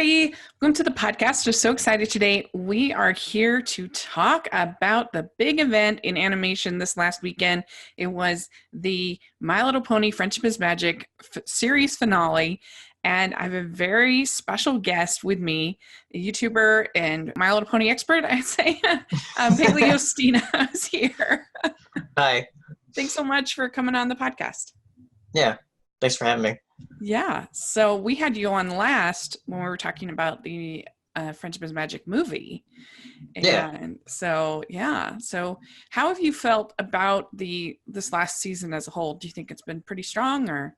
everybody. Welcome to the podcast. Just so excited today. We are here to talk about the big event in animation this last weekend. It was the My Little Pony Friendship is Magic series finale. And I have a very special guest with me, a YouTuber and My Little Pony expert, I'd say. PaleoSteno is here. Hi. Thanks so much for coming on the podcast. Yeah, thanks for having me. Yeah, so we had you on last when we were talking about the Friendship is Magic movie. And so how have you felt about this last season as a whole? Do you think it's been pretty strong, or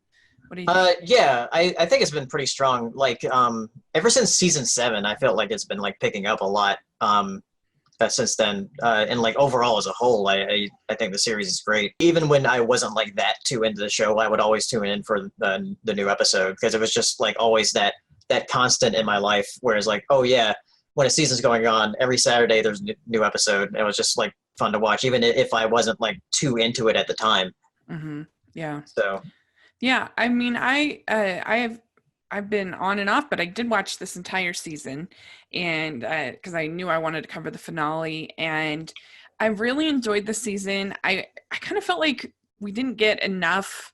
what do you think? Yeah, I think it's been pretty strong. Like, ever since season 7, I felt like it's been like picking up a lot. Since then, and like overall as a whole, I think the series is great. Even when I wasn't like that too into the show, I would always tune in for the new episode because it was just like always that constant in my life. Whereas like, oh yeah, when a season's going on, every Saturday there's a new episode. And it was just like fun to watch, even if I wasn't like too into it at the time. Mm-hmm. Yeah. So. Yeah, I mean, I've been on and off, but I did watch this entire season, and because I knew I wanted to cover the finale, and I really enjoyed the season. I kind of felt like we didn't get enough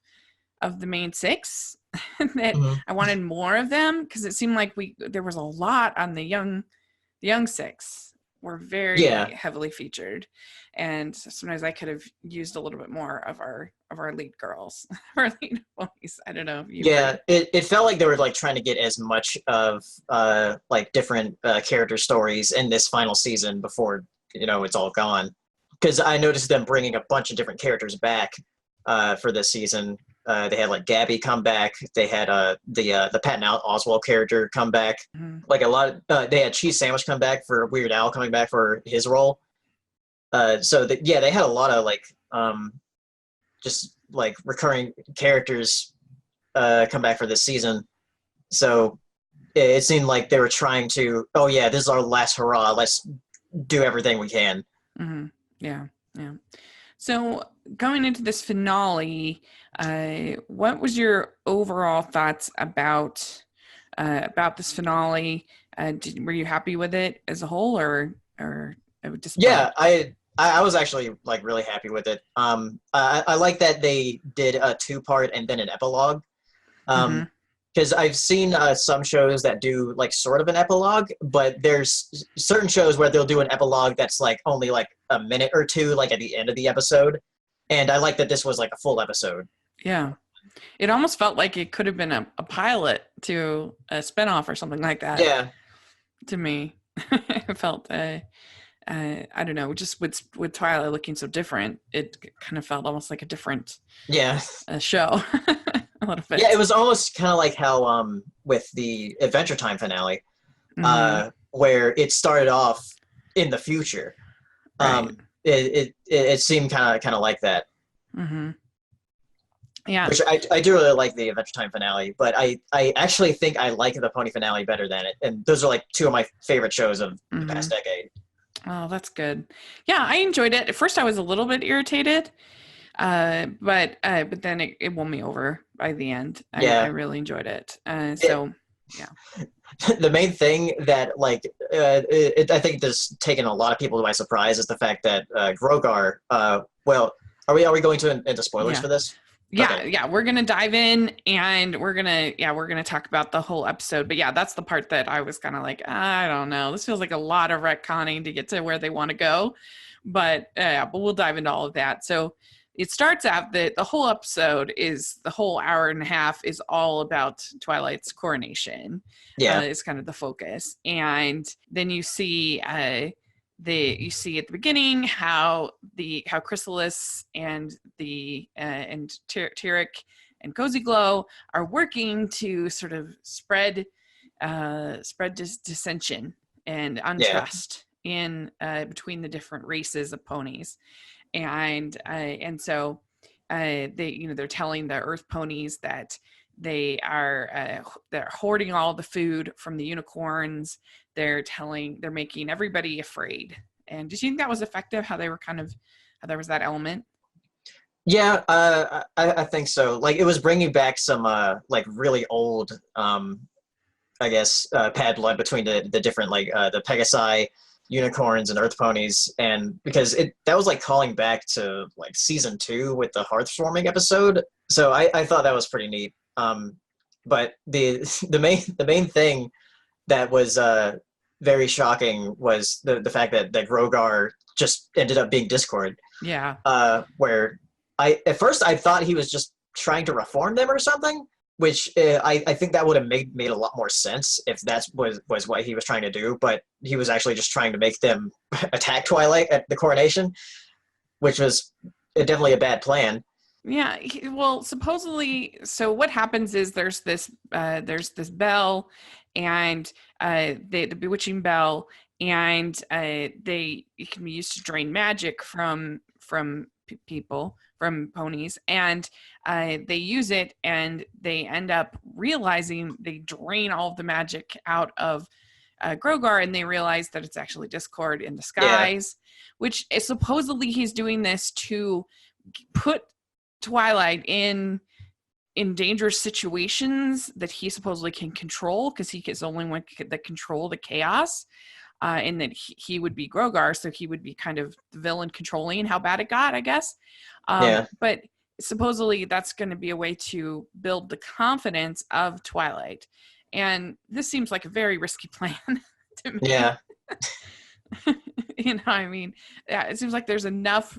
of the main six, that I wanted more of them because it seemed like there was a lot on the young six were very heavily featured, and sometimes I could have used a little bit more of our lead girls, our lead boys. I don't know if you agree. It felt like they were like trying to get as much of like different character stories in this final season before it's all gone, because I noticed them bringing a bunch of different characters back for this season. They had like Gabby come back. They had the Patton Oswalt character come back. Mm-hmm. Like a lot of, they had Cheese Sandwich come back for Weird Al coming back for his role. So they had a lot of like just like recurring characters come back for this season. So it seemed like they were trying to, oh yeah, this is our last hurrah. Let's do everything we can. Mm-hmm. Yeah. So going into this finale, what was your overall thoughts about this finale? Were you happy with it as a whole, or just? Yeah, I was actually like really happy with it. I like that they did a 2-part and then an epilogue. Because I've seen some shows that do like sort of an epilogue, but there's certain shows where they'll do an epilogue that's like only like a minute or two, like at the end of the episode. And I like that this was like a full episode. Yeah. It almost felt like it could have been a pilot to a spinoff or something like that. Yeah. To me, it felt, I don't know, just with Twilight looking so different, it kind of felt almost like a different show. A little bit. Yeah, it was almost kind of like how with the Adventure Time finale, where it started off in the future. Right. It seemed kind of like that. Mm-hmm. Yeah. Which I do really like the Adventure Time finale, but I actually think I like the Pony finale better than it. And those are like 2 of my favorite shows of the past decade. Oh, that's good. Yeah, I enjoyed it. At first I was a little bit irritated. But then it won me over by the end. I really enjoyed it. So, yeah. The main thing that like I think this taken a lot of people by surprise is the fact that Grogar. Well, are we going into spoilers for this? Yeah, okay. Yeah. We're gonna dive in and we're gonna talk about the whole episode. But yeah, that's the part that I was kind of like, I don't know. This feels like a lot of retconning to get to where they want to go. But we'll dive into all of that. So. It starts out that the whole episode is the whole hour and a half is all about Twilight's coronation. Yeah, is kind of the focus, and then you see at the beginning how Chrysalis and Tyrek and Cozy Glow are working to sort of spread dissension and untrust in between the different races of ponies. And so they're telling the Earth ponies that they're hoarding all the food from the unicorns. They're making everybody afraid. And did you think that was effective? How there was that element? Yeah, I think so. Like it was bringing back some like really old I guess, bad blood between the different like the Pegasi, unicorns, and Earth ponies, and because it that was like calling back to like season two with the hearth forming episode. So I thought that was pretty neat. But the main thing that was very shocking was the fact that Grogar just ended up being Discord. Yeah. Where I at first I thought he was just trying to reform them or something, which I think that would have made a lot more sense if that was what he was trying to do. But he was actually just trying to make them attack Twilight at the coronation, which was definitely a bad plan. Yeah, well, supposedly, so what happens is there's this bell, and the bewitching bell, and they it can be used to drain magic from people, from ponies, and they use it, and they end up realizing they drain all of the magic out of Grogar, and they realize that it's actually Discord in Yeah, disguise, which is supposedly he's doing this to put Twilight in dangerous situations that he supposedly can control, because he is the only one that control the chaos, and that he would be Grogar, so he would be kind of the villain controlling how bad it got, I guess. yeah, But supposedly that's going to be a way to build the confidence of Twilight, and this seems like a very risky plan to me. yeah, I mean, yeah, it seems like there's enough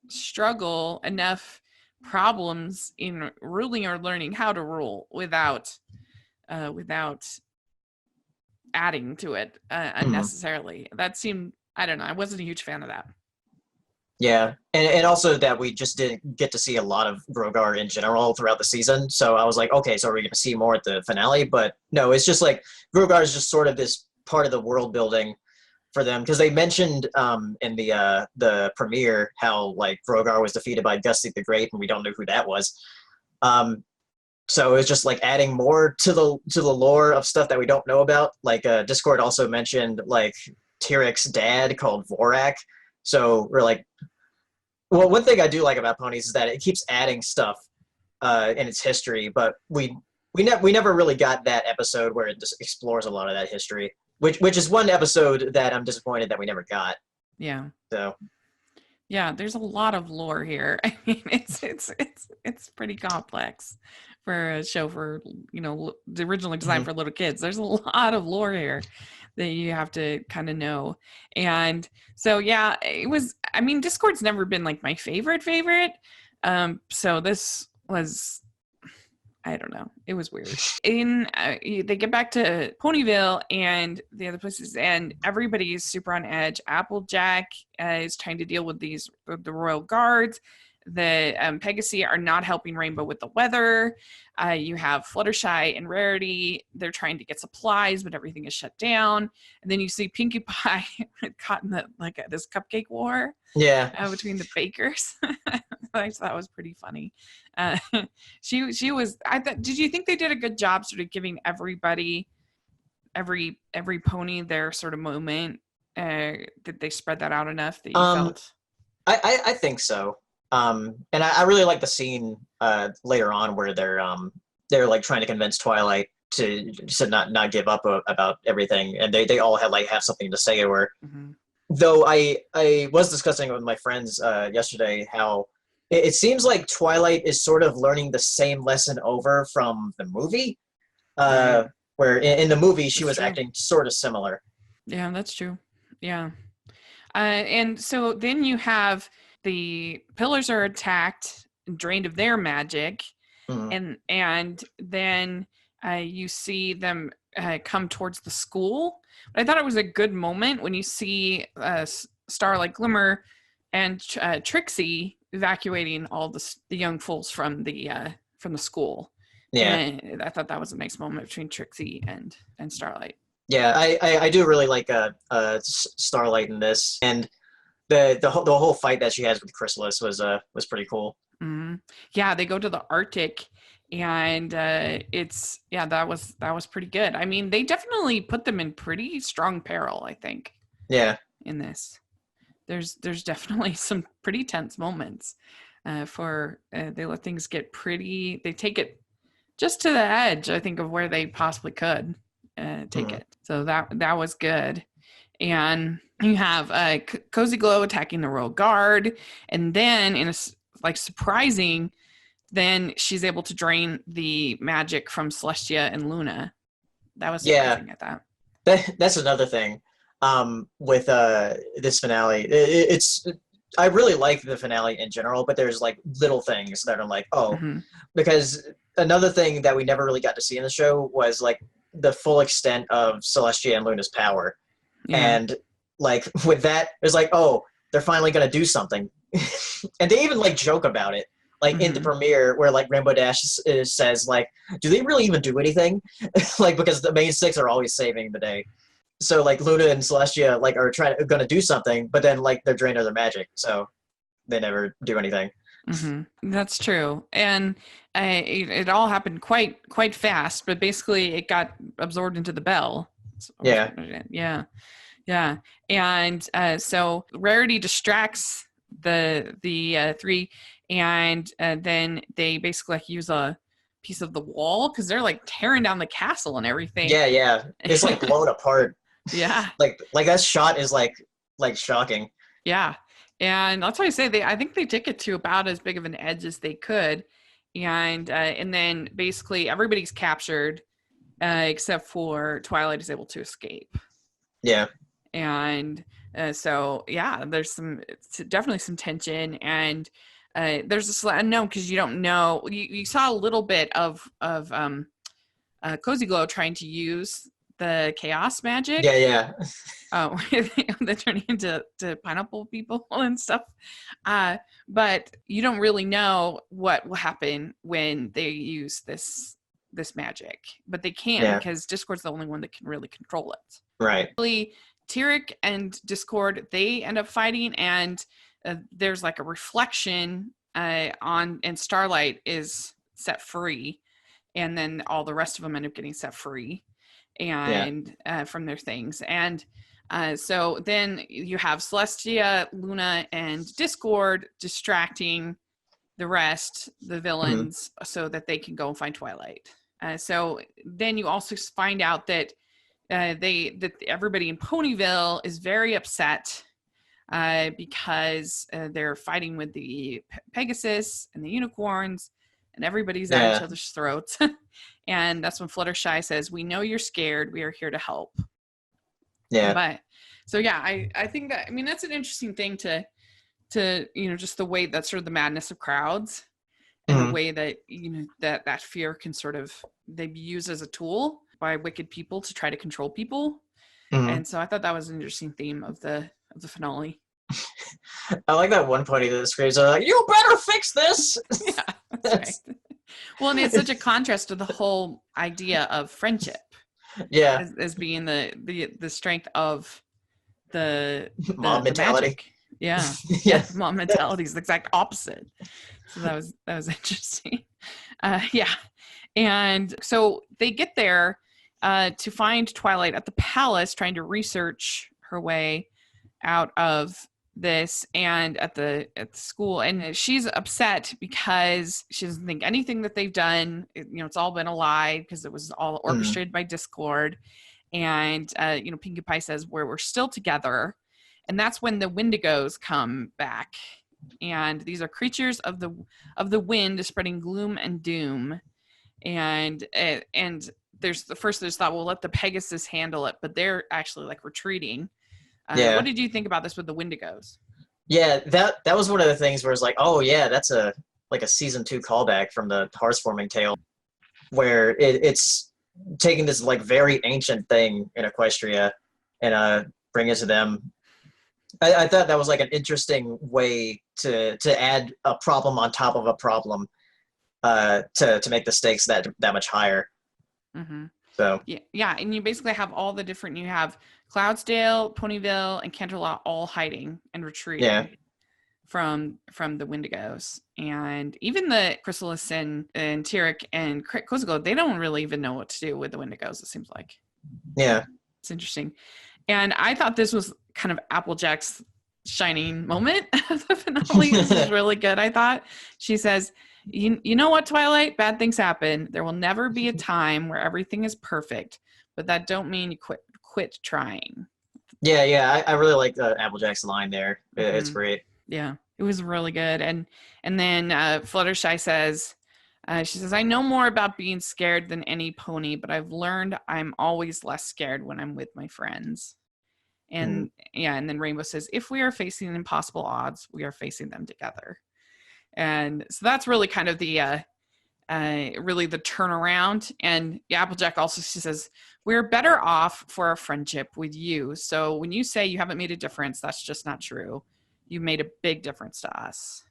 struggle, enough problems in ruling or learning how to rule without adding to it mhm, unnecessarily. That seemed, I don't know, I wasn't a huge fan of that. yeah, and also that we just didn't get to see a lot of Grogar in general throughout the season. So I was like, okay, so are we going to see more at the finale? But no, it's just like Grogar is just sort of this part of the world building for them, because they mentioned in the premiere how like Grogar was defeated by Gusty the Great, and we don't know who that was. Um, so it's just like adding more to the lore of stuff that we don't know about. Like Discord also mentioned like Tyrek's dad called Vorak. So we're like, well, one thing I do like about ponies is that it keeps adding stuff in its history, but we never really got that episode where it just explores a lot of that history, which is one episode that I'm disappointed that we never got. Yeah. So Yeah, there's a lot of lore here. I mean, it's pretty complex for a show for, the originally designed mhm. for little kids. There's a lot of lore here that you have to kind of know. And so yeah, I mean, Discord's never been like my favorite. So this was, I don't know. It was weird. They get back to Ponyville and the other places, and everybody is super on edge. Applejack is trying to deal with the royal guards. The Pegasi are not helping Rainbow with the weather. You have Fluttershy and Rarity. They're trying to get supplies, but everything is shut down. And then you see Pinkie Pie caught in this cupcake war Yeah, between the bakers. I thought that was pretty funny. Uh, she was. I thought. Did you think they did a good job, sort of giving everybody, every pony their sort of moment? Did they spread that out enough that you um, felt? I think so. And I really like the scene later on where they're like trying to convince Twilight to not give up about everything, and they all had like have something to say to her. Mhm. Though I was discussing with my friends yesterday how it seems like Twilight is sort of learning the same lesson over from the movie, Right. where in the movie she That's was true. acting sort of similar. Yeah, that's true. Yeah. And so then you have the pillars are attacked, drained of their magic, Mhm. and then you see them come towards the school. But I thought it was a good moment when you see Starlight Glimmer and Trixie evacuating all the young fools from the school. Yeah, And I thought that was a nice moment between Trixie and Starlight. yeah, I do really like Starlight in this, and the whole fight that she has with Chrysalis was pretty cool. Mm-hmm. Yeah, they go to the Arctic, and it's yeah, that was pretty good. I mean, they definitely put them in pretty strong peril, I think, Yeah, in this. There's definitely some pretty tense moments. For They let things get pretty. They take it just to the edge, I think, of where they possibly could. take Mhm. it. So that was good. And you have Cozy Glow attacking the Royal Guard, and then in a like surprising, then she's able to drain the magic from Celestia and Luna. That was Yeah, surprising, I thought. that's another thing with this finale. It's I really like the finale in general, but there's like little things that are like, oh, Mm-hmm. because another thing that we never really got to see in the show was like the full extent of Celestia and Luna's power. Yeah. And like with that, it's like, oh, they're finally gonna do something, and they even like joke about it, like in the Mm-hmm. premiere where like Rainbow Dash says like, do they really even do anything? Like because the main six are always saving the day. So like Luna and Celestia like are gonna do something, but then like they're drained of their magic, so they never do anything. Mm-hmm. That's true, and it all happened quite fast. But basically, it got absorbed into the bell. Yeah, Yeah, yeah, and so Rarity distracts the three, and then they basically like use a piece of the wall because they're like tearing down the castle and everything. yeah. It's like blown apart. Yeah, Like that shot is like shocking. yeah, and that's why I say I think they took it to about as big of an edge as they could, and then basically everybody's captured except for Twilight is able to escape. Yeah, And so yeah, there's definitely some tension, and there's this unknown because you don't know. You saw a little bit of Cozy Glow trying to use the chaos magic. yeah. Oh, they're turning into pineapple people and stuff. But you don't really know what will happen when they use this magic, but they can Yeah, because Discord's the only one that can really control it. right. Really, Tyrek and Discord, they end up fighting, and there's like a reflection and Starlight is set free, and then all the rest of them end up getting set free Yeah. and from their things. And so then you have Celestia, Luna, and Discord distracting the rest, the Mhm. villains, so that they can go and find Twilight. So then you also find out that that everybody in Ponyville is very upset because they're fighting with the Pegasus and the unicorns, and everybody's at each Yeah. other's throats. And that's when Fluttershy says, "We know you're scared. We are here to help." Yeah. But so yeah, I think that, I mean, that's an interesting thing to just the way that sort of the madness of crowds and the Mhm. way that that fear can sort of they be used as a tool by wicked people to try to control people. Mhm. And so I thought that was an interesting theme of the finale. I like that one pony that screams like, "You better fix this." Yeah, that's right. Well, and it's such a contrast to the whole idea of friendship Yeah, as being the strength of mob the mentality. magic. Yeah, yeah, Yeah. mom mentality is the exact opposite. So that was interesting. Yeah, and so they get there to find Twilight at the palace, trying to research her way out of this, and at the school, and she's upset because she doesn't think anything that they've done, it's all been a lie because it was all Mhm. orchestrated by Discord. And Pinkie Pie says we're still together, and that's when the Wendigos come back, and these are creatures of the wind spreading gloom and doom. And there's thought, we'll let the Pegasus handle it, but they're actually like retreating. What Yeah. did you think about this with the Wendigos? Yeah, that was one of the things where it's like, oh yeah, that's a like a season 2 callback from the Hearts Forming Tale, where it's taking this like very ancient thing in Equestria and bring it to them. I thought that was like an interesting way to add a problem on top of a problem, to make the stakes that much higher. Mm-hmm. So Yeah, yeah, and you basically have all the different. You have Cloudsdale, Ponyville, and Canterlot all hiding and yeah, retreating from the Wendigos, and even the Chrysalis and Tyrek and Kozuglo, they don't really even know what to do with the Wendigos. It seems like yeah, it's interesting, and I thought this was kind of Applejack's shining moment of the finale. This is really good. I thought she says, you know what, Twilight? Bad things happen. There will never be a time where everything is perfect, but that don't mean you quit trying. I really like Applejack's line there. It's Mm-hmm. great. Yeah, it was really good. And then Fluttershy says, she says, I know more about being scared than any pony, but I've learned I'm always less scared when I'm with my friends. Mhm. And yeah, and then Rainbow says, if we are facing impossible odds, we are facing them together. And so that's really kind of the really the turnaround. And Applejack also, she says, we're better off for a friendship with you. So when you say you haven't made a difference, that's just not true. You made a big difference to us.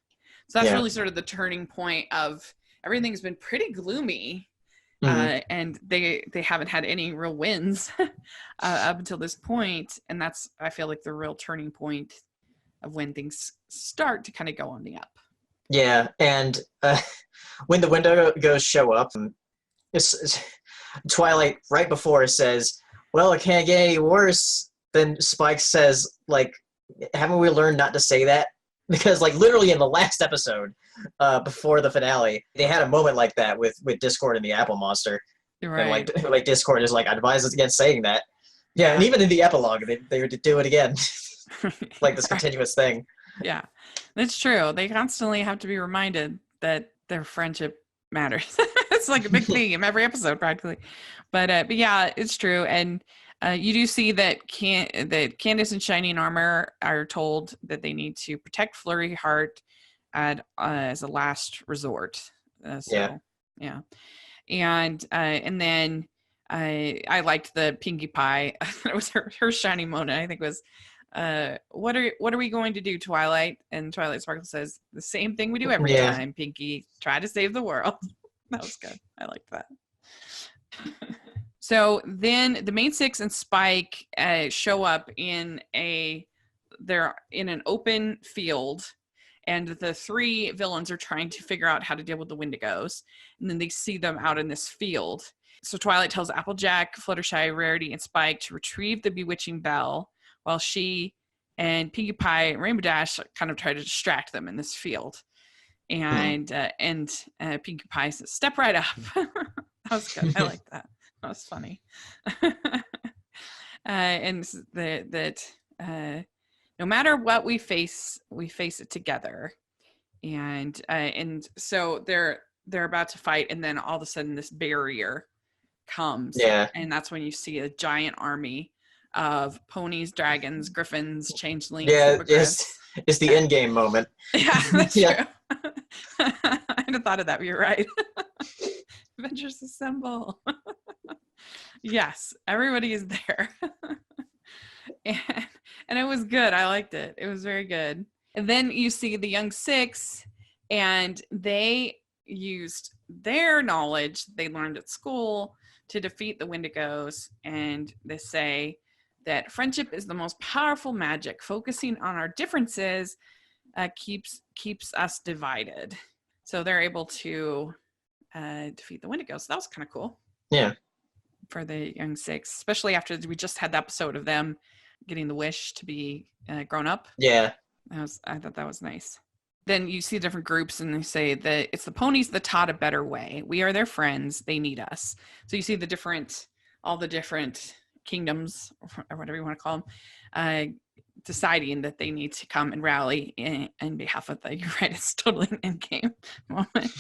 So that's Yeah. really sort of the turning point of everything's been pretty gloomy. Hmm. And they haven't had any real wins up until this point, and that's, I feel like, the real turning point of when things start to kind of go on the up. Yeah, and when the Wendigos show up, it's Twilight right before says, "Well, it can't get any worse." Then Spike says, "Like, haven't we learned not to say that?" Because, like, literally in the last episode, before the finale, they had a moment like that with Discord and the Apple Monster, You're and right. like Discord is like, "I advise us against saying that." Yeah, and Yeah. even in the epilogue, they would do it again, like this Right. continuous thing. Yeah, that's true. They constantly have to be reminded that their friendship matters. It's like a big theme every episode practically. But yeah, it's true. And you do see that Candace and Shining Armor are told that they need to protect Flurry Heart as a last resort. Yeah, So yeah, and then I liked the Pinkie Pie. It was her shining moment. I think was what are we going to do, Twilight? And Twilight Sparkle says, the same thing we do every yeah, time, Pinkie. Try to save the world. That was good. I liked that. So then the main six and Spike show up they're in an open field, and the three villains are trying to figure out how to deal with the Wendigos, and then they see them out in this field. So Twilight tells Applejack, Fluttershy, Rarity, and Spike to retrieve the bewitching bell, while she and Pinkie Pie and Rainbow Dash kind of try to distract them in this field. hmm. And Pinkie Pie says, "Step right up." That was good. I like that. That was funny. And that no matter what we face it together. And so they're about to fight, and then all of a sudden this barrier comes, Yeah, and that's when you see a giant army of ponies, dragons, griffins, changelings, yeah. hippogriffs. It's the end game moment. Yeah, that's Yeah, true. I hadn't thought of that, but you're right. Avengers assemble. Yes, everybody is there. and, and it was good. I liked it. It was very good. And then you see the young six, and they used their knowledge they learned at school to defeat the Wendigos. And they say that friendship is the most powerful magic. Focusing on our differences keeps us divided. So they're able to defeat the Wendigos. So that was kind of cool yeah, for the young six, especially after we just had the episode of them getting the wish to be grown up. yeah, I thought that was nice. Then you see different groups, and they say that it's the ponies that taught a better way. We are their friends. They need us. So you see all the different kingdoms, or whatever you want to call them, deciding that they need to come and rally in behalf of the. You're right. It's totally an end game moment.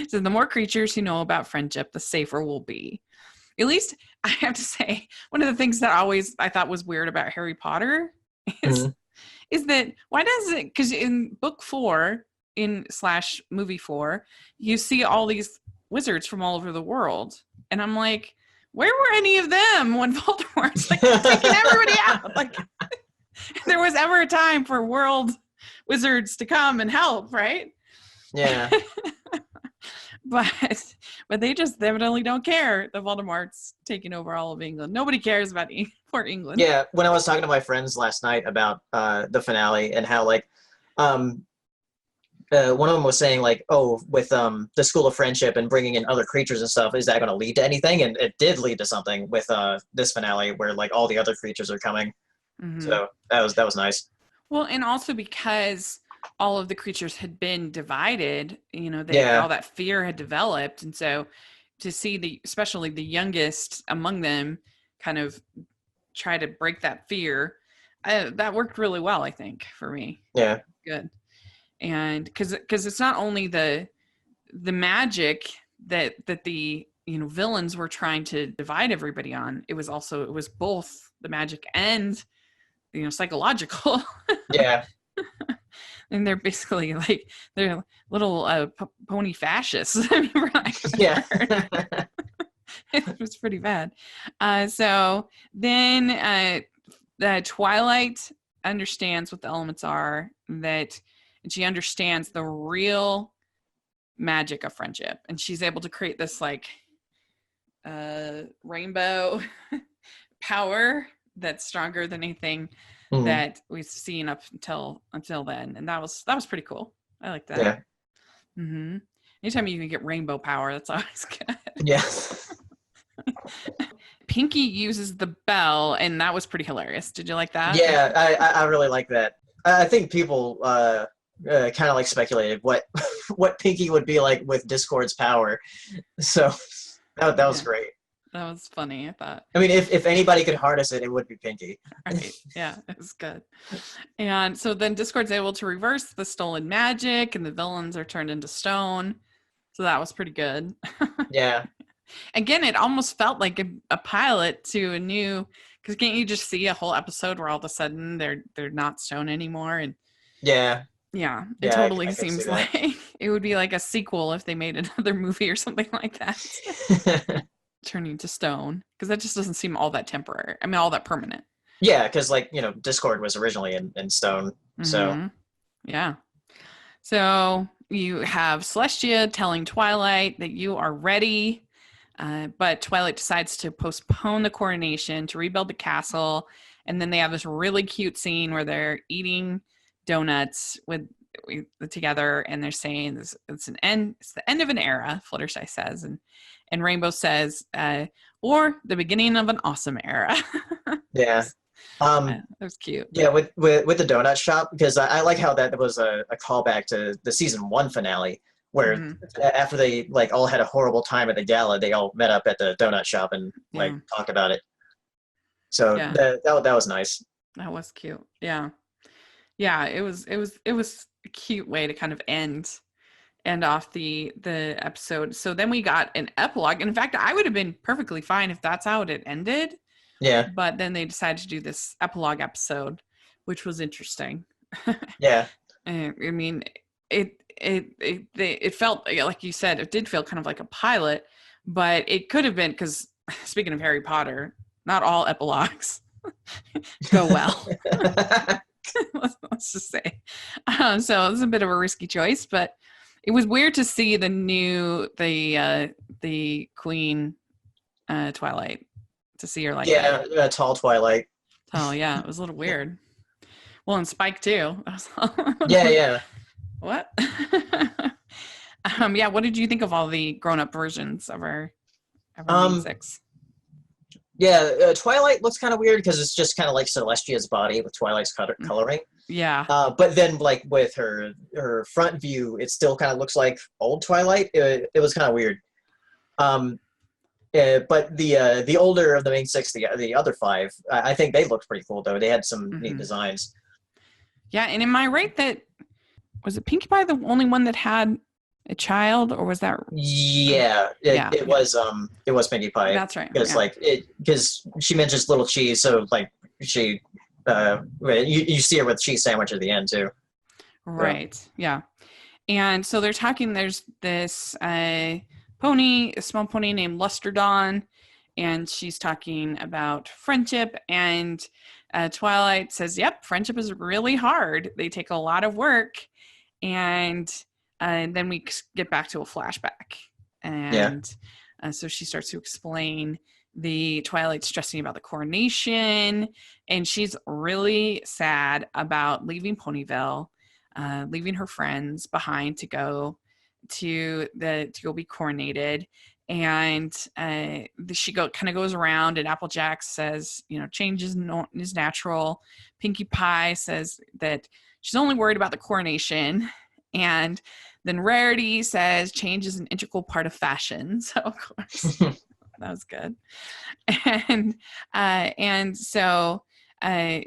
So the more creatures who know about friendship, the safer we'll be. At least I have to say, one of the things that I thought was weird about Harry Potter is mhm. is that why does it, because in book 4 in slash movie 4 you see all these wizards from all over the world, and I'm like, where were any of them when Voldemort's like taking everybody out? Like, there was ever a time for world wizards to come and help, right? Yeah, but they just evidently don't care that Voldemort's taking over all of England. Nobody cares about poor England. yeah. When I was talking to my friends last night about the finale and how um, one of them was saying like, oh, with the School of Friendship and bringing in other creatures and stuff, is that going to lead to anything? And it did lead to something with this finale where like all the other creatures are coming. Mm-hmm. So that was nice. Well, and also because all of the creatures had been divided, Yeah, all that fear had developed. And so to see especially the youngest among them kind of try to break that fear, that worked really well, I think, for me. Yeah. Good. And because it's not only the magic that the villains were trying to divide everybody on, it was both the magic and psychological. Yeah. And they're basically like they're little pony fascists. I mean, Yeah. it was pretty bad. So then the Twilight understands what the elements are, and she understands the real magic of friendship, and she's able to create this like rainbow power that's stronger than anything Mhm. that we've seen up until then, and that was pretty cool. I like that. Yeah. Mm-hmm. Anytime you can get rainbow power, that's always good. Yeah. Pinky uses the bell, and that was pretty hilarious. Did you like that? Yeah, I really like that. I think people kind of like speculated what what Pinky would be like with Discord's power. So that was great. That was funny, I thought. I mean, if anybody could harness it, it would be Pinky. Right. Yeah, it was good. And so then Discord's able to reverse the stolen magic, and the villains are turned into stone. So that was pretty good. Yeah. Again, it almost felt like a pilot to a new, because can't you just see a whole episode where all of a sudden they're not stone anymore? And Yeah. yeah, it Yeah, totally I can seems see that. like it would be like a sequel if they made another movie or something like that. Turning to stone, because that just doesn't seem all that temporary. I mean, all that permanent. Yeah, because like Discord was originally in stone, so Mm-hmm. Yeah. So you have Celestia telling Twilight that you are ready, but Twilight decides to postpone the coronation to rebuild the castle, and then they have this really cute scene where they're eating donuts together, and they're saying it's the end of an era. Fluttershy says, and Rainbow says, or the beginning of an awesome era. yeah. That was cute. Yeah, with the donut shop, because I like how that was a callback to the season 1 finale, where after they like all had a horrible time at the gala, they all met up at the donut shop and like talked about it. So that was nice. That was cute. Yeah. Yeah, it was a cute way to kind of end off the episode. So then we got an epilogue. In fact, I would have been perfectly fine if that's how it ended. Yeah. But then they decided to do this epilogue episode, which was interesting. Yeah. I mean, it felt like you said, it did feel kind of like a pilot, but it could have been, because speaking of Harry Potter, not all epilogues go well. Let's just say. So it was a bit of a risky choice, but it was weird to see the Queen Twilight, to see her like that. Yeah, tall Twilight. Oh yeah, it was a little weird. Well, and Spike too. Yeah. What? Yeah. What did you think of all the grown-up versions of our main six? Yeah, Twilight looks kind of weird because it's just kind of like Celestia's body with Twilight's coloring. Yeah. But then, like with her front view, it still kind of looks like old Twilight. It was kind of weird. But the older of the main six, the other five, I think they looked pretty cool though. They had some neat designs. Yeah, and am I right that was it Pinkie Pie the only one that had a child, or was that? Yeah, it was Pinkie Pie. That's right. Because because she mentions little cheese, so like she you see her with cheese sandwich at the end too. Right. So. Yeah. And so they're talking. There's this a small pony named Lusterdon, and she's talking about friendship. And Twilight says, "Yep, friendship is really hard. They take a lot of work." And then we get back to a flashback, and so she starts to explain the Twilight stressing about the coronation, and she's really sad about leaving Ponyville, leaving her friends behind to go to be coronated. And she kind of goes around, and Applejack says, change is natural. Pinkie Pie says that she's only worried about the coronation, and Then Rarity says change is an integral part of fashion. So of course that was good. And so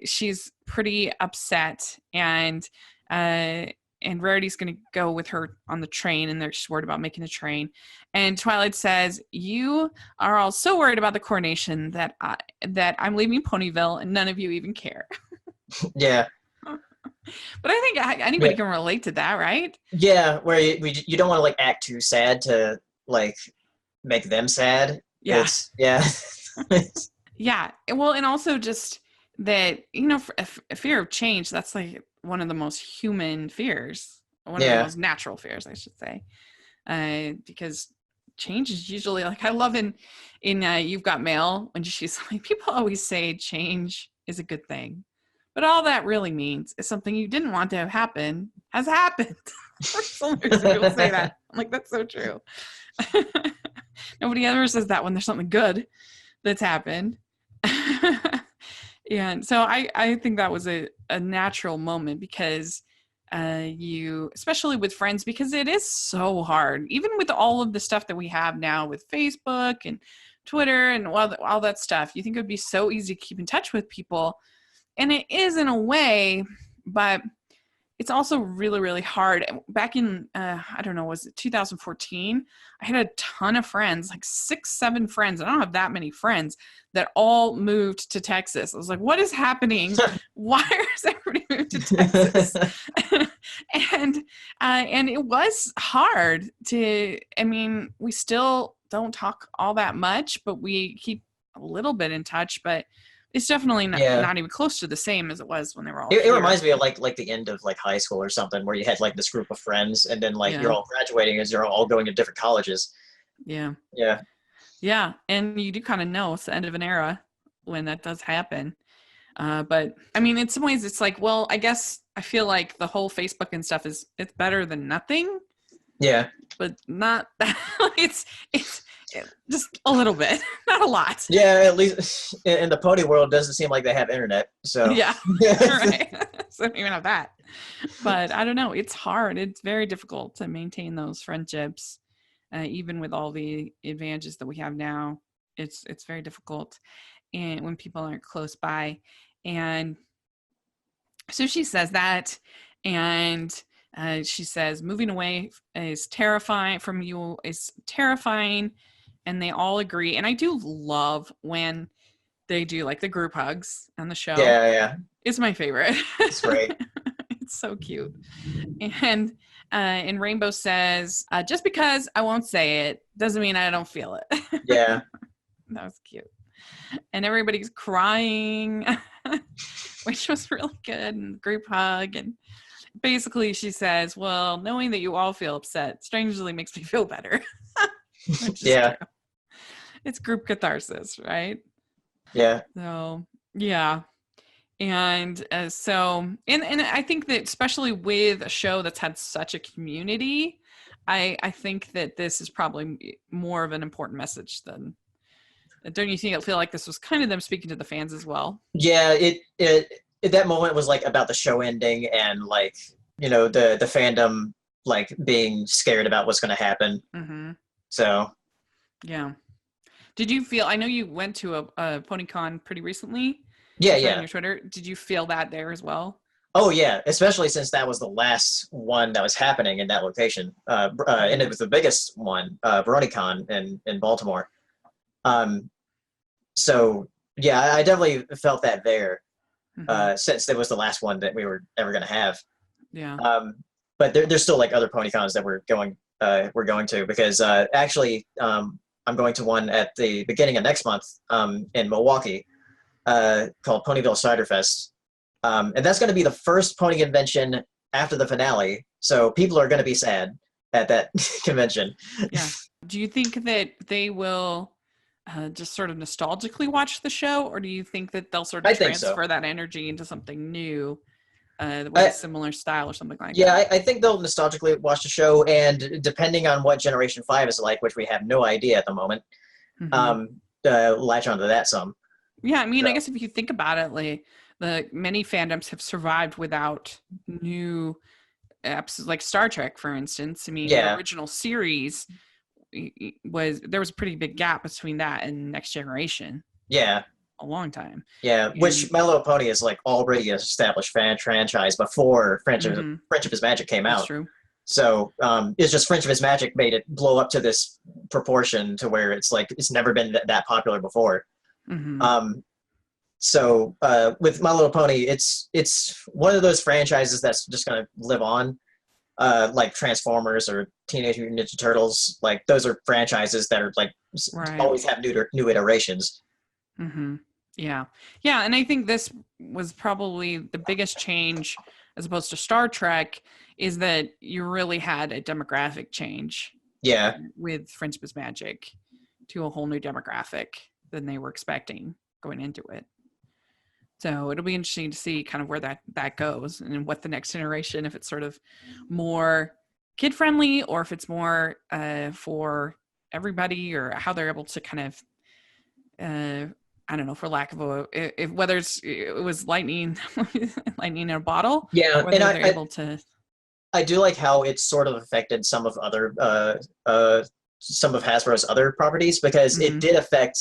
she's pretty upset, and Rarity's going to go with her on the train, and they're just worried about making the train. And Twilight says, "You are all so worried about the coronation that I'm leaving Ponyville, and none of you even care." Yeah. But I think anybody can relate to that, right? Yeah, where you don't want to like act too sad to like make them sad. Yeah. Yeah. Yeah. Well, and also just that, a fear of change, that's like one of the most human fears, one of the most natural fears, I should say. Because change is usually like, I love in You've Got Mail, when she's like, people always say change is a good thing, but all that really means is something you didn't want to have happen has happened. People say that. I'm like, that's so true. Nobody ever says that when there's something good that's happened. And so I think that was a natural moment, because especially with friends, because it is so hard, even with all of the stuff that we have now with Facebook and Twitter and all that stuff. You think it would be so easy to keep in touch with people, and it is in a way, but it's also really, really hard. Back in, I don't know, was it 2014? I had a ton of friends, like 6, 7 friends. I don't have that many friends that all moved to Texas. I was like, what is happening? Why is everybody moved to Texas? And it was hard we still don't talk all that much, but we keep a little bit in touch, but it's definitely not even close to the same as it was when they were all It reminds me of like the end of like high school or something, where you had like this group of friends, and then like you're all graduating as you're all going to different colleges. Yeah. Yeah. Yeah. And you do kind of know it's the end of an era when that does happen. But I mean, in some ways it's like, well, I guess I feel like the whole Facebook and stuff it's better than nothing. Yeah. But not that. It's just a little bit, not a lot. Yeah, at least in the pony world, it doesn't seem like they have internet. So yeah, right. So don't even have that. But I don't know. It's hard. It's very difficult to maintain those friendships, even with all the advantages that we have now. It's very difficult, and when people aren't close by, and so she says that, and she says moving away is terrifying from you is terrifying. And they all agree. And I do love when they do like the group hugs on the show. Yeah. It's my favorite. It's great. It's so cute. And Rainbow says, just because I won't say it doesn't mean I don't feel it. Yeah. That was cute. And everybody's crying, which was really good. And group hug. And basically she says, well, knowing that you all feel upset strangely makes me feel better. Yeah. True. It's group catharsis, right? Yeah. So yeah. And so I think that especially with a show that's had such a community, I think that this is probably more of an important message than, don't you think? I feel like this was kind of them speaking to the fans as well. Yeah, it that moment was like about the show ending, and like, the fandom like being scared about what's going to happen. Mm-hmm. So yeah. Did you feel, I know you went to a PonyCon pretty recently. Yeah. On your Twitter. Did you feel that there as well? Oh yeah, especially since that was the last one that was happening in that location. And it was the biggest one, BronyCon in Baltimore. So yeah, I definitely felt that there, since it was the last one that we were ever going to have. Yeah. But there's still like other PonyCons that we're going to, because actually I'm going to one at the beginning of next month in Milwaukee, called Ponyville Cider Fest. And that's going to be the first pony convention after the finale. So people are going to be sad at that convention. Yeah. Do you think that they will just sort of nostalgically watch the show, or do you think that they'll sort of transfer that energy into something new with a similar style or something like that? Yeah, I think they'll nostalgically watch the show, and depending on what Generation 5 is like, which we have no idea at the moment, latch onto that some. Yeah, I mean, I guess if you think about it, like the many fandoms have survived without new like Star Trek, for instance. I mean, the Yeah, original series was there was a pretty big gap between that and Next Generation, yeah, a long time. yeah. Which And My Little Pony is like already an established franchise before hmm Friendship is Magic came that's out. true. So it's just Friendship is Magic made it blow up to this proportion to where it's like it's never been that popular before. Hmm. Um, with My Little Pony, it's one of those franchises that's just gonna live on. Like Transformers or Teenage Mutant Ninja Turtles, like those are franchises that are like Right. always have new iterations. Hmm. Yeah. Yeah. And I think this was probably the biggest change as opposed to Star Trek is that you really had a demographic change Yeah, with Friendship is Magic to a whole new demographic than they were expecting going into it. So it'll be interesting to see kind of where that goes and what the next generation, if it's sort of more kid friendly or if it's more for everybody or how they're able to kind of I don't know, for lack of if whether it was lightning lightning in a bottle, yeah, or and whether they're able to. I do like how it sort of affected some of Hasbro's other properties because it Mm-hmm, did affect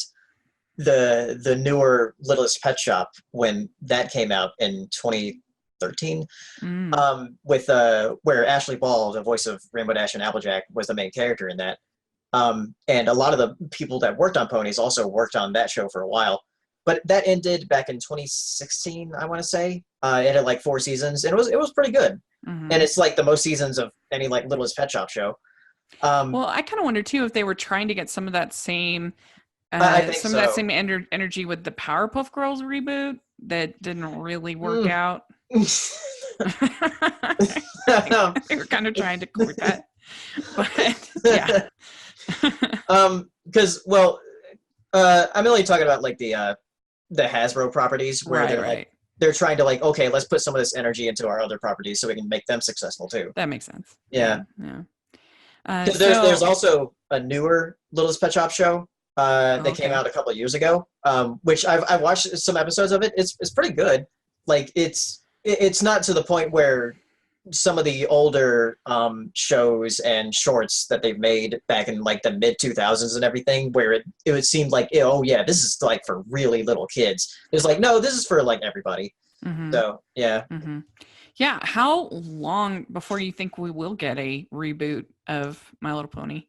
the newer Littlest Pet Shop when that came out in 2013. mm, With where Ashley Ball, the voice of Rainbow Dash and Applejack, was the main character in that. And a lot of the people that worked on ponies also worked on that show for a while. But that ended back in 2016, I want to say. It had like 4 seasons, and it was pretty good. mm-hmm. And it's like the most seasons of any like Littlest Pet Shop show. Um, Well, I kind of wonder too if they were trying to get I think some of that so. same energy with the Powerpuff Girls reboot that didn't really work Mm. out. I think they were kind of trying to court that, but yeah. Because I'm only talking about like the Hasbro properties where Right, right. they're trying to like, okay, let's put some of this energy into our other properties so we can make them successful too. That makes sense. Yeah, Yeah, yeah. because there's So, also a newer Littlest Pet Shop show that came okay. out a couple of years ago, which I've watched some episodes of it. It's pretty good. Like it's not to the point where some of the older shows and shorts that they've made back in like the mid 2000s and everything, where it would seem like, oh yeah, this is like for really little kids. It's like, no, this is for like everybody. Mm-hmm. So yeah. Mm-hmm. Yeah. How long before you think we will get a reboot of My Little Pony?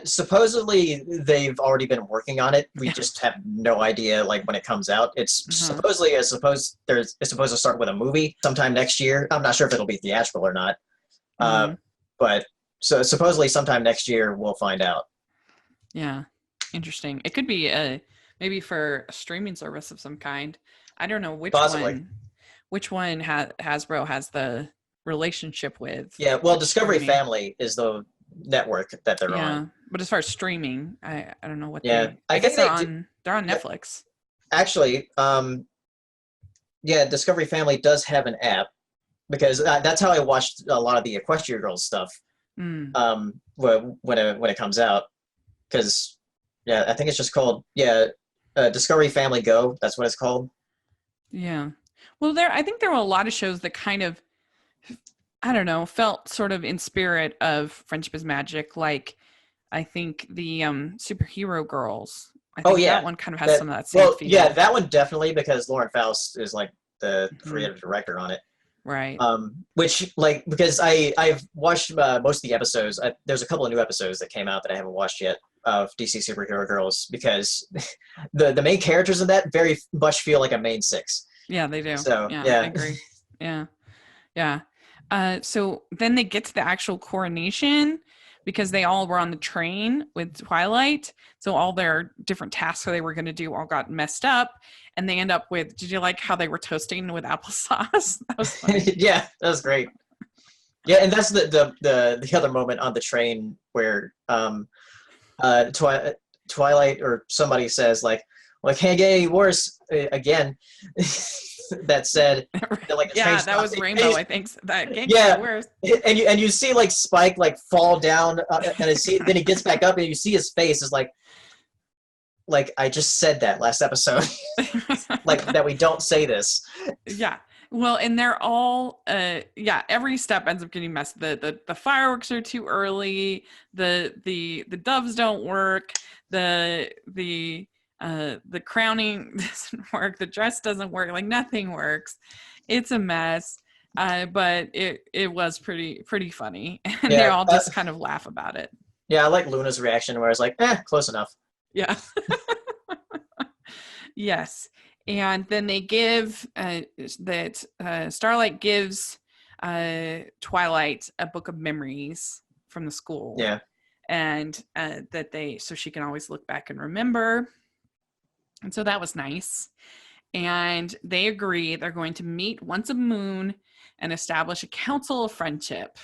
Supposedly they've already been working on it. We Yeah. just have no idea like when it comes out. It's Uh-huh. supposedly it's supposed to start with a movie sometime next year. I'm not sure if it'll be theatrical or not. Mm-hmm. But so supposedly sometime next year we'll find out. Yeah. Interesting. It could be maybe for a streaming service of some kind. I don't know Possibly. which one Hasbro has the relationship with Yeah, well, Discovery streaming. Family is the network that they're Yeah, on. but as far as streaming, I don't know what Yeah, they. I I guess think they do. they're on Yeah, Netflix. actually, yeah, Discovery Family does have an app because that's how I watched a lot of the Equestria Girls stuff. Mm, When it comes out, because yeah, I think it's just called Discovery Family Go. That's what it's called. yeah. Well, I think there were a lot of shows that kind of I don't know felt sort of in spirit of Friendship is Magic. Like I think the superhero girls. I Oh think that yeah, one kind of has that some of that same well yeah feel. that one definitely because Lauren Faust is like the Hmm. creative director on it. Right. Which like because I've watched most of the episodes. There's a couple of new episodes that came out that I haven't watched yet of DC Superhero Girls because the main characters in that very much feel like a main six. Yeah, they do. So Yeah, I yeah, agree. Yeah. Yeah. So then they get to the actual coronation because they all were on the train with Twilight. So all their different tasks that they were going to do all got messed up. And they end up with, did you like how they were toasting with applesauce? That was funny. yeah, that was great. Yeah, and that's the other moment on the train where Twilight or somebody says like can't get any worse again. That said, like the train Yeah, that stops. was Rainbow, I think. That can't get Yeah, worse. and you see like Spike like fall down, then he gets back up, and you see his face is like I just said that last episode, like that we don't say this. Yeah. Well, and they're all yeah, every step ends up getting messed. The fireworks are too early, the doves don't work, the crowning doesn't work, the dress doesn't work, like nothing works. It's a mess. But it was pretty funny. And they Yeah, all just kind of laugh about it. yeah, I like Luna's reaction where it's like, close enough. Yeah. Yes. And then they give that Starlight gives Twilight a book of memories from the school. Yeah. And that so she can always look back and remember. And so that was nice. And they agree they're going to meet once a moon and establish a council of friendship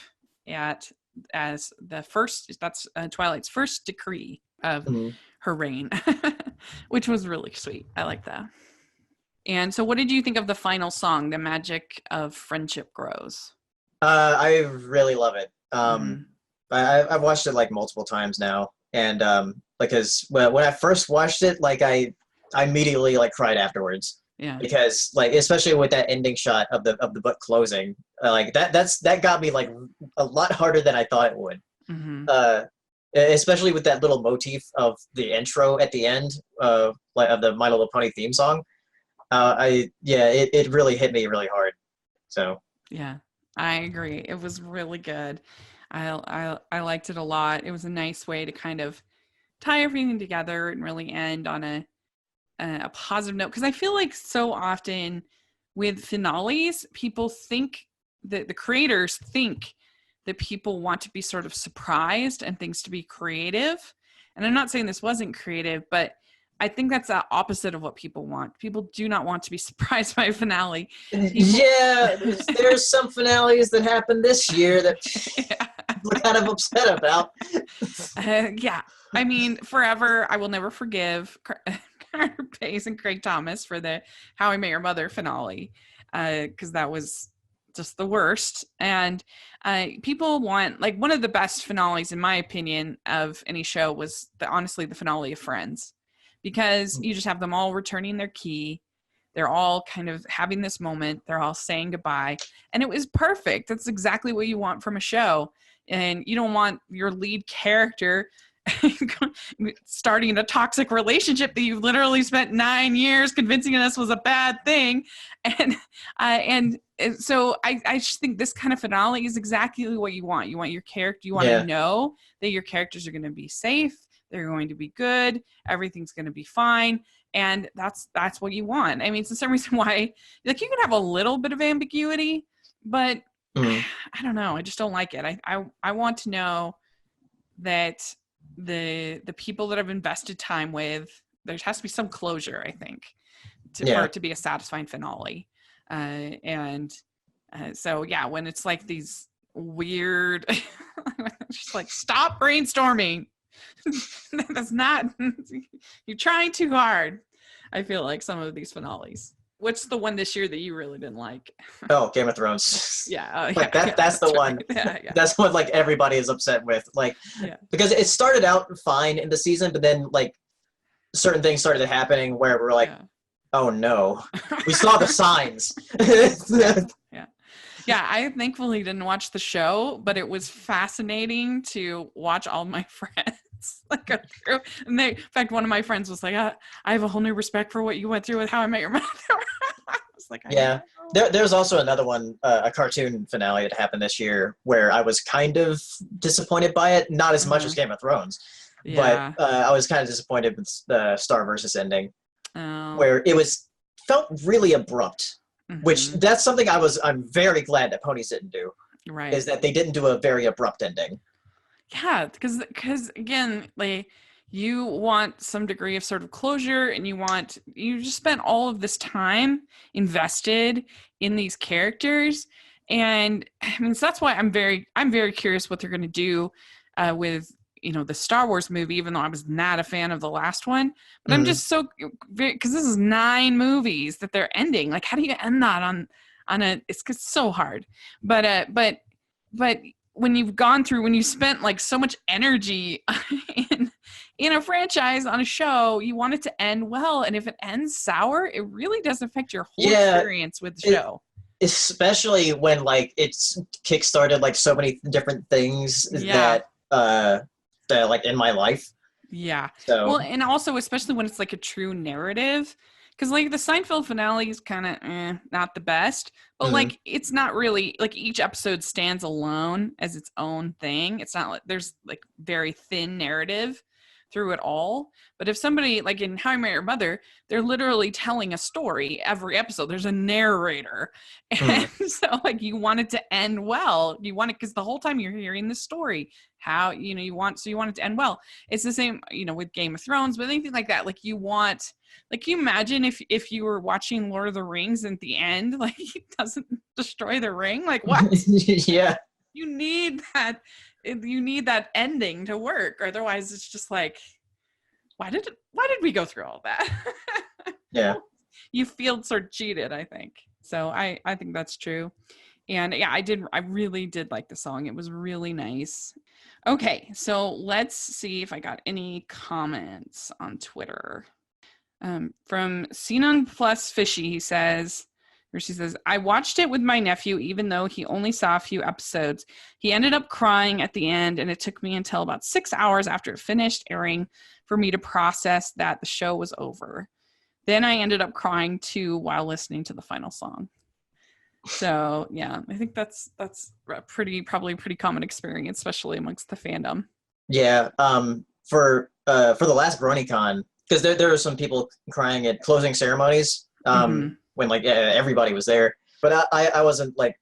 as the first, that's Twilight's first decree of her reign, which was really sweet. I like that. And so what did you think of the final song, The Magic of Friendship Grows? I really love it. Mhm. I've watched it like multiple times now, and because when I first watched it, like I immediately like cried afterwards. Yeah. Because like especially with that ending shot of the book closing, like that got me like a lot harder than I thought it would. Mm-hmm. Especially with that little motif of the intro at the end like of the My Little Pony theme song. It really hit me really hard. So yeah, I agree. It was really good. I liked it a lot. It was a nice way to kind of tie everything together and really end on a positive note, because I feel like so often with finales, people think that the creators think that people want to be sort of surprised and things to be creative. And I'm not saying this wasn't creative, but I think that's the opposite of what people want. People do not want to be surprised by a finale. Yeah, there's some finales that happened this year that we're kind of upset about. Yeah. I mean, forever, I will never forgive Carter Pace and Craig Thomas for the How I Met Your Mother finale, because that was just the worst. And people want, like, one of the best finales, in my opinion, of any show was honestly the finale of Friends, because you just have them all returning their key. They're all kind of having this moment. They're all saying goodbye. And it was perfect. That's exactly what you want from a show. And you don't want your lead character starting a toxic relationship that you literally spent 9 years convincing us was a bad thing. And so I just think this kind of finale is exactly what you want. You want your character, you want to know that your characters are going to be safe. They're going to be good. Everything's going to be fine. And that's what you want. I mean, it's the same reason why, like, you can have a little bit of ambiguity, but I don't know. I just don't like it. I want to know that the people that I've invested time with, there has to be some closure, I think, for it to be a satisfying finale. So yeah, when it's like these weird, just like, stop brainstorming. That's not, you're trying too hard. I feel like some of these finales. What's the one this year that you really didn't like? Oh, Game of Thrones. Yeah. Like that's the right. one. Yeah. That's what like everybody is upset with. Like, because it started out fine in the season, but then like certain things started happening where we're like, oh no, we saw the signs. Yeah, I thankfully didn't watch the show, but it was fascinating to watch all my friends like go through. And in fact, one of my friends was like, I have a whole new respect for what you went through with How I Met Your Mother. I was like, there's also another one, a cartoon finale that happened this year where I was kind of disappointed by it, not as much as Game of Thrones, but I was kind of disappointed with the Star versus ending, where it felt really abrupt. Which that's something I'm very glad that Ponies didn't do. Right. Is that they didn't do a very abrupt ending. Yeah, because again, like, you want some degree of sort of closure, and you just spent all of this time invested in these characters. And I mean, so that's why I'm very curious what they're going to do with, the Star Wars movie, even though I was not a fan of the last one. But I'm just so, because this is 9 movies that they're ending. Like, how do you end that on it's so hard. But when you spent like so much energy in a franchise, on a show, you want it to end well. And if it ends sour, it really does affect your whole experience with the show. especially when like it's kickstarted like so many different things Yeah. that like in my life. Yeah. Well, So and also especially when it's like a true narrative, because like the Seinfeld finale is kind of not the best, but mhm. like it's not really like each episode stands alone as its own thing. It's not like there's like very thin narrative through it all. But if somebody like in How I Met Your Mother, they're literally telling a story every episode. There's a narrator, and Mhm. so like you want it to end well. You want it because the whole time you're hearing the story, how you want it to end well. It's the same, with Game of Thrones, but anything like that. Like you want, like, can you imagine if you were watching Lord of the Rings and at the end, like he doesn't destroy the ring? Like what? Yeah, You need that. You need that ending to work. Otherwise, it's just like, why did we go through all that? yeah. You feel sort of cheated, I think. So I think that's true. And yeah, I really did like the song. It was really nice. Okay, so let's see if I got any comments on Twitter. From Sinon Plus Fishy, she says, I watched it with my nephew, even though he only saw a few episodes. He ended up crying at the end, and it took me until about 6 hours after it finished airing for me to process that the show was over. Then I ended up crying too while listening to the final song. So yeah, I think that's probably a pretty common experience, especially amongst the fandom. Yeah. For the last BronyCon, because there were some people crying at closing ceremonies. Mm-hmm. When like everybody was there, but I wasn't like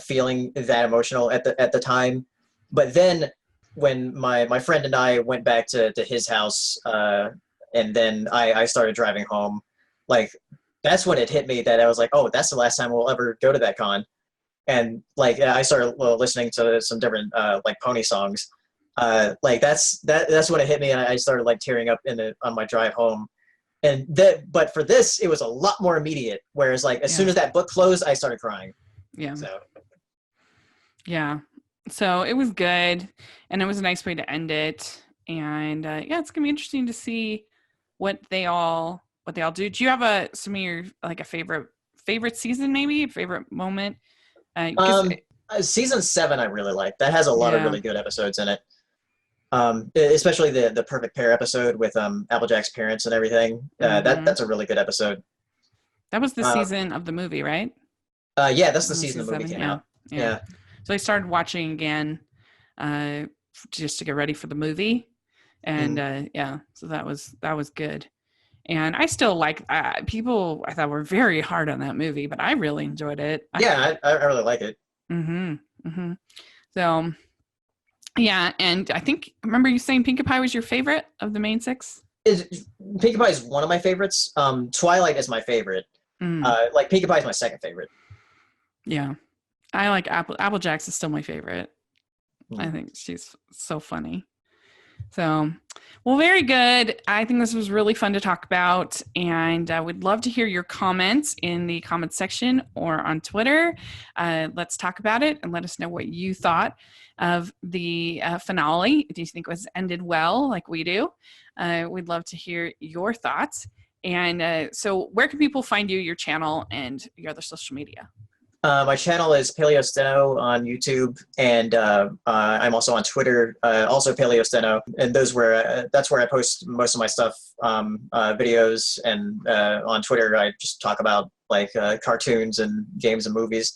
feeling that emotional at the time. But then when my friend and I went back to his house, and then I started driving home, like that's when it hit me that I was like, oh, that's the last time we'll ever go to that con. And like I started listening to some different like pony songs. Like that's when it hit me, and I started like tearing up on my drive home. And that, but for this, it was a lot more immediate. Whereas like as soon Yeah. as that book closed, I started crying. Yeah. So Yeah. So it was good, and it was a nice way to end it. And yeah, it's gonna be interesting to see what they all do. Do you have some of your like a favorite season, maybe a favorite moment? Because um, season 7 I really like. That has a lot of yeah. really good episodes in it. Especially the perfect pair episode with Applejack's parents and everything. Mm-hmm. That's a really good episode. That was the Uh, season of the movie, right? yeah, that's the season Season the movie 7. came Yeah. out. Yeah. Yeah. So I started watching again, uh, just to get ready for the movie, and Mhm. yeah, so that was good. And I still like people. I thought were very hard on that movie, but I really enjoyed it. Yeah, I really like it. Mm-hmm. Mm-hmm. So yeah, and I think remember you saying Pinkie Pie was your favorite of the main six. Pinkie Pie is one of my favorites. Twilight is my favorite. Mm, Like Pinkie Pie is my second favorite. yeah, I like Applejack's is still my favorite. I Mm. think she's so funny. So, well, very good. I think this was really fun to talk about, and I would love to hear your comments in the comments section or on Twitter. Let's talk about it and let us know what you thought of the finale. Do you think it was ended well, like we do? We'd love to hear your thoughts. And so, where can people find you, your channel, and your other social media? My channel is PaleoSteno on YouTube, and I'm also on Twitter, also PaleoSteno, and that's where I post most of my stuff, videos, and on Twitter I just talk about like cartoons and games and movies.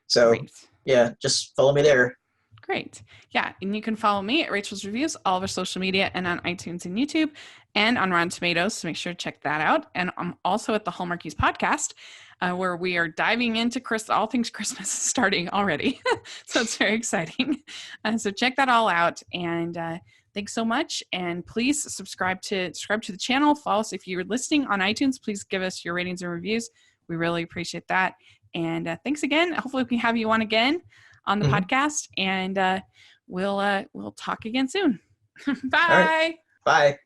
So Great. yeah, just follow me there. Great. Yeah. And you can follow me at Rachel's Reviews, all of our social media, and on iTunes and YouTube, and on Rotten Tomatoes. So make sure to check that out. And I'm also at the Hallmarkies podcast, where we are diving into all things Christmas starting already. So it's very exciting. So check that all out. And thanks so much. And please subscribe to the channel. Follow us if you're listening on iTunes. Please give us your ratings and reviews. We really appreciate that. And thanks again. Hopefully we can have you on again on the Mhm. podcast, and we'll talk again soon. All right, Bye. bye.